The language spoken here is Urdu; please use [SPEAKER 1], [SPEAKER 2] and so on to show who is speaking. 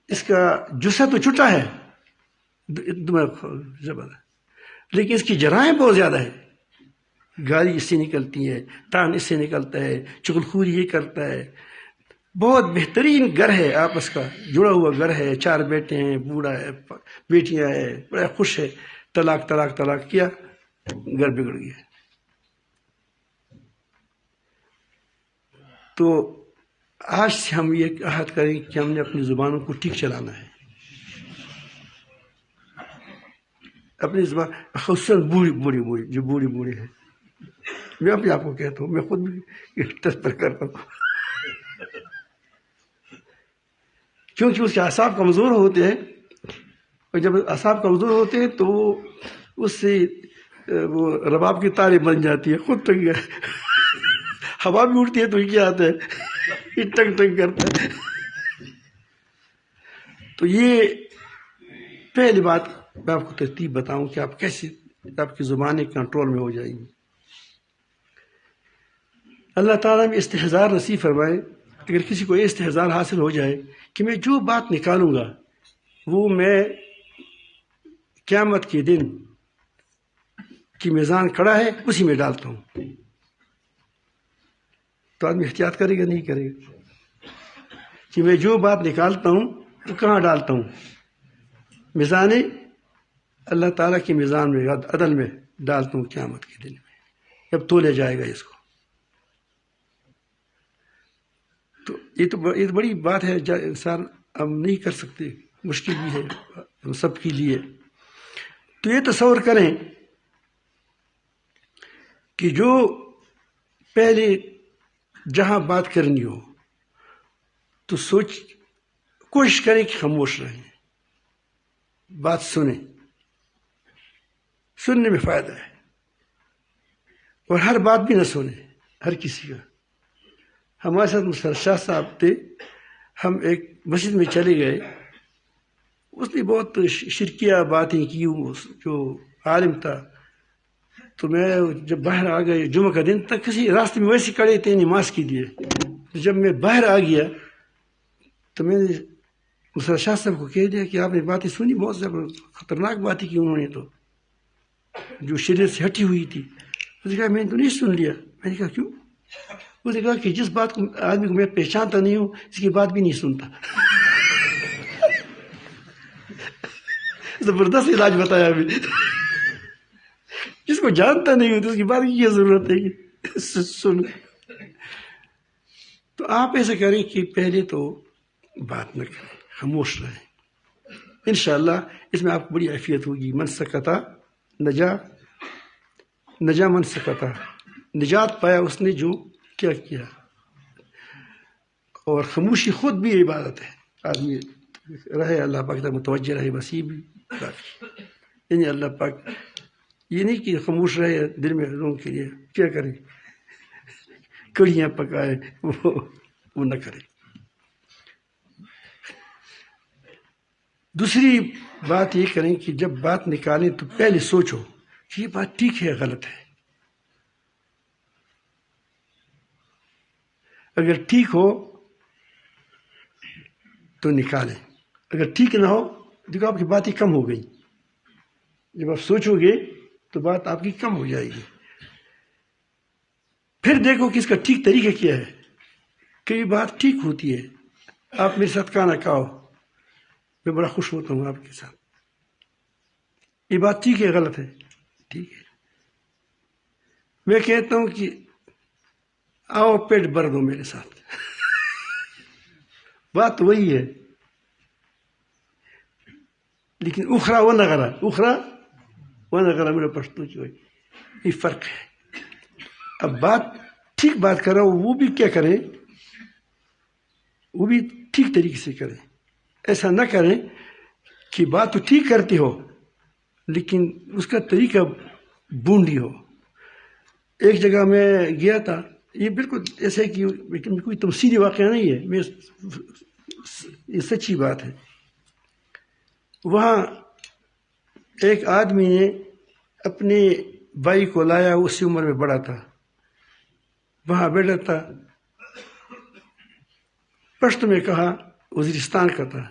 [SPEAKER 1] اس کا جثہ تو چھوٹا ہے زبردست، لیکن اس کی جرائم بہت زیادہ ہے. گالی اس سے نکلتی ہے، تان اس سے نکلتا ہے، چغلخوری یہ کرتا ہے. بہت بہترین گھر ہے آپس کا جڑا ہوا گھر ہے، 4 بیٹے ہیں، بوڑھا ہے، بیٹیاں ہیں، بڑا خوش ہے. طلاق طلاق طلاق کیا، گھر بگڑ گیا. تو آج سے ہم یہ عہد کریں کہ ہم نے اپنی زبانوں کو ٹھیک چلانا ہے. اپنی زبان خصوصاً بوڑھی جو بوڑھی ہے، میں اپنے آپ کو کہتا ہوں، میں خود بھی ٹچ کرتا ہوں، کیونکہ اس کے اعصاب کمزور ہوتے ہیں، اور جب اعصاب کمزور ہوتے ہیں تو اس سے وہ رباب کی تاریں بن جاتی ہے، خود تک ہوا بھی اٹھتی ہے تو یہ کیا آتا ہے، یہ ٹنگ ٹنگ کرتا ہے. تو یہ پہلی بات میں آپ کو ترتیب بتاؤں کہ آپ کیسے آپ کی زبانیں کنٹرول میں ہو جائیں گی. اللہ تعالیٰ میں استحضار نصیب فرمائے. اگر کسی کو یہ استحضار حاصل ہو جائے کہ میں جو بات نکالوں گا وہ میں قیامت کے دن کی میزان کڑا ہے اسی میں ڈالتا ہوں، تو آدمی احتیاط کرے گا نہیں کرے گا کہ میں جو بات نکالتا ہوں وہ کہاں ڈالتا ہوں. میزان اللہ تعالیٰ کی میزان میں عدل میں ڈالتا ہوں قیامت کے دن میں، جب تولے جائے گا اس کو. تو یہ تو بڑی بات ہے، انسان ہم نہیں کر سکتے، مشکل بھی ہے ہم سب کے لیے. تو یہ تصور کریں کہ جو پہلے جہاں بات کرنی ہو تو کوشش کریں کہ خاموش رہیں، بات سنیں، سننے میں فائدہ ہے. اور ہر بات بھی نہ سنیں ہر کسی کا. ہمارے ساتھ مسر شاہ صاحب تھے، ہم ایک مسجد میں چلے گئے، اس نے بہت شرکیہ باتیں کی، جو عالم تھا. تو میں جب باہر آ گئے، جمعہ کا دن تک کسی راستے میں ویسے کھڑے تھے نماز کے لیے. جب میں باہر آ گیا تو میں نے مسر شاہ صاحب کو کہہ دیا کہ آپ نے باتیں سنی، بہت زبردست خطرناک باتیں کی انہوں نے، تو جو شریعت سے ہٹی ہوئی تھی. اس نے کہا میں نے تو نہیں سن لیا. میں نے کہا کیوں؟ اس نے کہا کہ جس بات کو آدمی کو میں پہچانتا نہیں ہوں اس کی بات بھی نہیں سنتا. زبردست علاج بتایا ابھی. جس کو جانتا نہیں ہوں تو اس کی بات کی کیا ضرورت ہے کہ سن. تو آپ ایسا کریں کہ پہلے تو بات نہ کریں، خاموش رہیں. انشاءاللہ اس میں آپ کو بڑی عافیت ہوگی. من سکتا نجا من سکتا، نجات پایا اس نے جو کیا. اور خاموشی خود بھی عبادت ہے. آدمی رہے اللہ پاک تک متوجہ رہے، بس یہ بھی کافی. یعنی اللہ پاک یہ نہیں کہ خاموش رہے دل میں لوگوں کے لیے کیا کرے، کڑیاں پکائے، وہ نہ کرے. دوسری بات یہ کریں کہ جب بات نکالیں تو پہلے سوچو کہ یہ بات ٹھیک ہے غلط ہے. اگر ٹھیک ہو تو نکالیں، اگر ٹھیک نہ ہو دیکھو آپ کی باتیں کم ہو گئی. جب آپ سوچو گے تو بات آپ کی کم ہو جائے گی. پھر دیکھو کہ اس کا ٹھیک طریقہ کیا ہے. کئی بات ٹھیک ہوتی ہے، آپ میرے ساتھ کہا نہ کہو، میں بڑا خوش ہوتا ہوں آپ کے ساتھ. یہ بات ٹھیک ہے غلط ہے؟ ٹھیک ہے. میں کہتا ہوں کہ آؤ پیٹ بھر دو میرے ساتھ، بات وہی ہے، لیکن اخرا و نغرا میرا پشتو جو ہے یہ فرق ہے. اب بات ٹھیک بات کرو، وہ بھی کیا کریں، وہ بھی ٹھیک طریقے سے کریں. ایسا نہ کریں کہ بات تو ٹھیک کرتے ہو لیکن اس کا طریقہ بونڈی ہو. ایک جگہ میں گیا تھا، یہ بالکل ایسے کہ کوئی تمثیلی واقعہ نہیں ہے، یہ سچی بات ہے. وہاں ایک آدمی نے اپنے بھائی کو لایا، اسی عمر میں بڑا تھا، وہاں بیٹھا تھا، پشت میں کہا، وزیرستان کا تھا.